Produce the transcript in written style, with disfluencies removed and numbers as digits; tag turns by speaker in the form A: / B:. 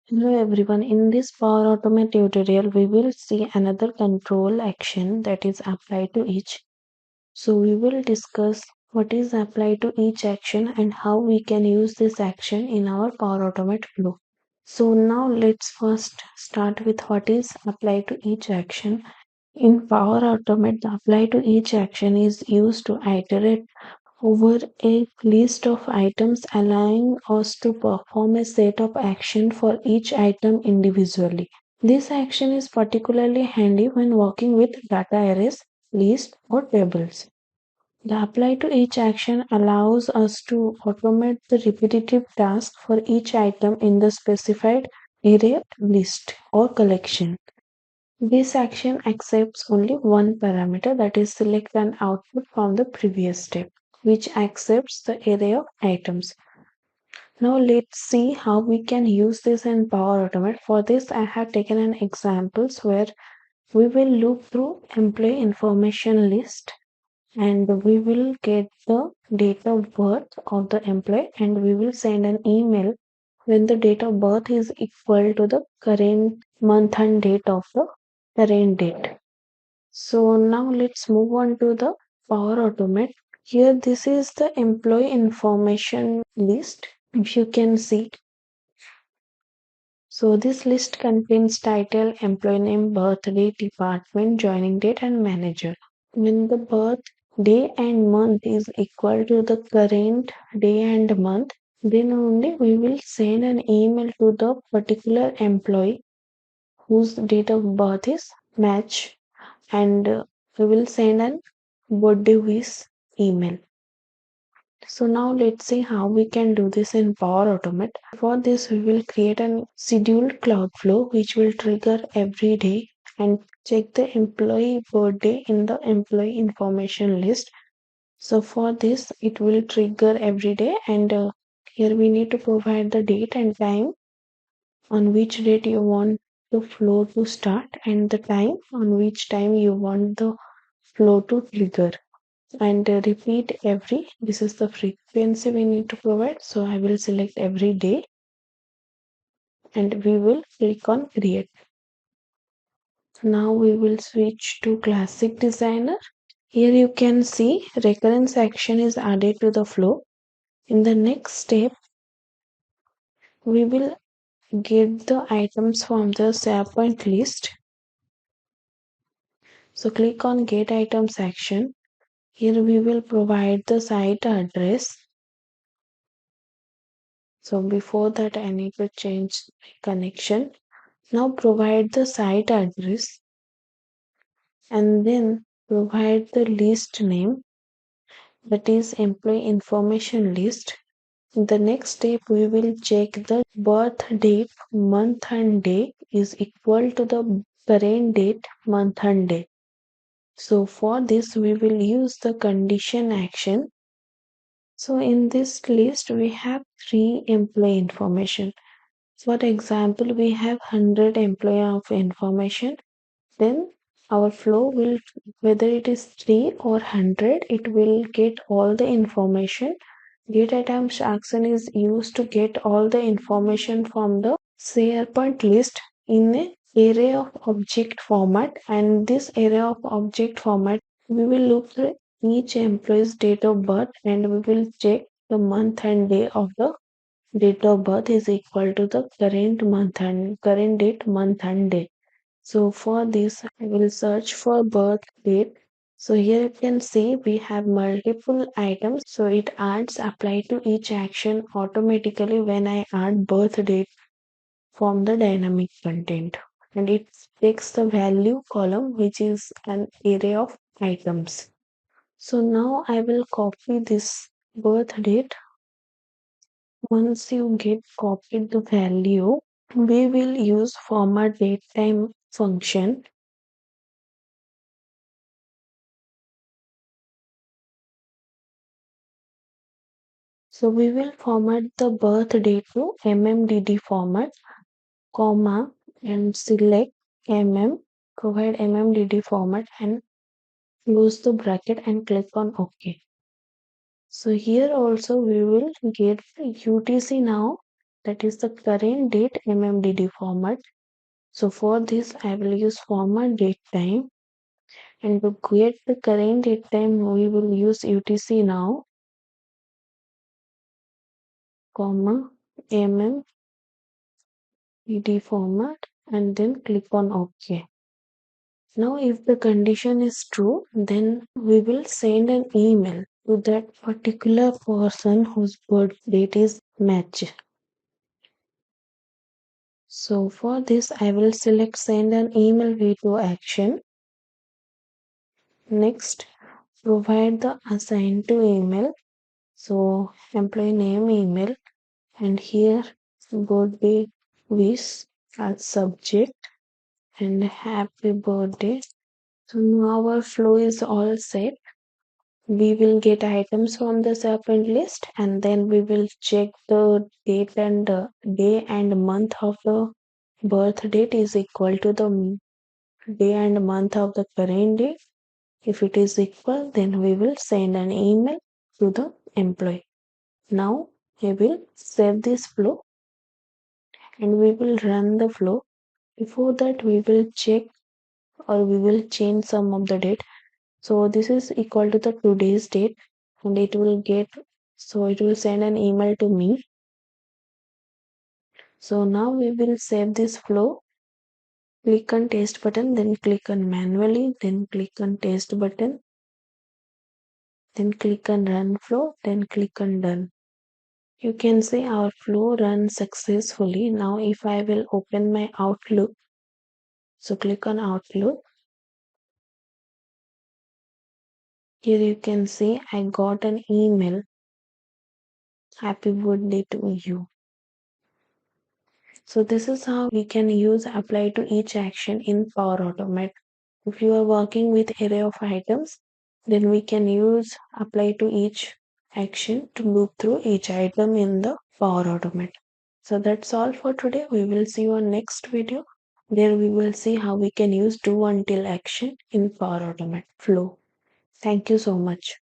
A: Hello everyone, in this Power Automate tutorial we will see another control action that is applied to each. So we will discuss what is applied to each action and how we can use this action in our Power Automate flow. So now let's first start with what is applied to each action. In Power Automate, the apply to each action is used to iterate over a list of items, allowing us to perform a set of action for each item individually. This action is particularly handy when working with data arrays, lists, or tables. The apply to each action allows us to automate the repetitive task for each item in the specified array, list, or collection. This action accepts only one parameter, that is select an output from the previous step, which accepts the array of items. Now let's see how we can use this in Power Automate. For this I have taken an examples where we will look through employee information list and we will get the date of birth of the employee and we will send an email when the date of birth is equal to the current month and date of the current date. So now let's move on to the Power Automate. Here this is the employee information list. If you can see, so this list contains title, employee name, birthday, department, joining date and manager. When the birth day and month is equal to the current day and month, then only we will send an email to the particular employee whose date of birth is match and we will send an birthday wish email. So now let's see how we can do this in Power Automate. For this we will create a scheduled cloud flow which will trigger every day and check the employee birthday in the employee information list. So for this it will trigger every day and here we need to provide the date and time on which date you want the flow to start and the time on which time you want the flow to trigger and repeat every. This is the frequency we need to provide, so I will select every day and we will click on create. Now we will switch to classic designer. Here you can see recurrence action is added to the flow. In the next step we will get the items from the SharePoint list. So click on get items action. Here we will provide the site address. So before that I need to change connection. Now provide the site address and then provide the list name, that is employee information list. In the next step we will check the birth date, month and day is equal to the current date, month and day. So for this we will use the condition action. So in this list we have 3 employee information. For example, we have 100 employee of information. Then our flow will, whether it is 3 or 100, it will get all the information. Get items action is used to get all the information from the SharePoint list in a array of object format, and this array of object format we will look through each employee's date of birth and we will check the month and day of the date of birth is equal to the current month and current date, month and day. So for this I will search for birth date. So here you can see we have multiple items, so it adds apply to each action automatically when I add birth date from the dynamic content, and it takes the value column which is an array of items. So now I will copy this birth date. Once you get copied the value, we will use format datetime function. So we will format the birth date to MMDD format, comma, and select provide MMDD format and close the bracket and click on OK. So here also we will get UTC now. that is the current date MMDD format. So for this I will use format date time, and to get the current date time we will use UTC now, comma MMDD format, and then click on OK. Now if the condition is true, then we will send an email to that particular person whose birth date is matched. So for this I will select send an email video action. Next, provide the assigned to email. So employee name email, and here birthday wish as subject and happy birthday. So now our flow is all set. We will get items from the SharePoint list, and then we will check the date and day and month of the birth date is equal to the day and month of the current date. If it is equal, then we will send an email to the employee. Now we will save this flow and we will run the flow. Before that, we will check or we will change some of the date. So this is equal to the today's date, and it will send an email to me. So now we will save this flow. Click on test button, then click on manually, then click on test button, then click on run flow, then click on done. You can see our flow runs successfully. Now if I will open my Outlook, so click on Outlook. Here you can see I got an email. Happy birthday to you. So this is how we can use apply to each action in Power Automate. If you are working with array of items, then we can use apply to each action to loop through each item in the Power Automate. So that's all for today. We will see you on next video. There we will see how we can use do until action in Power Automate flow. Thank you so much.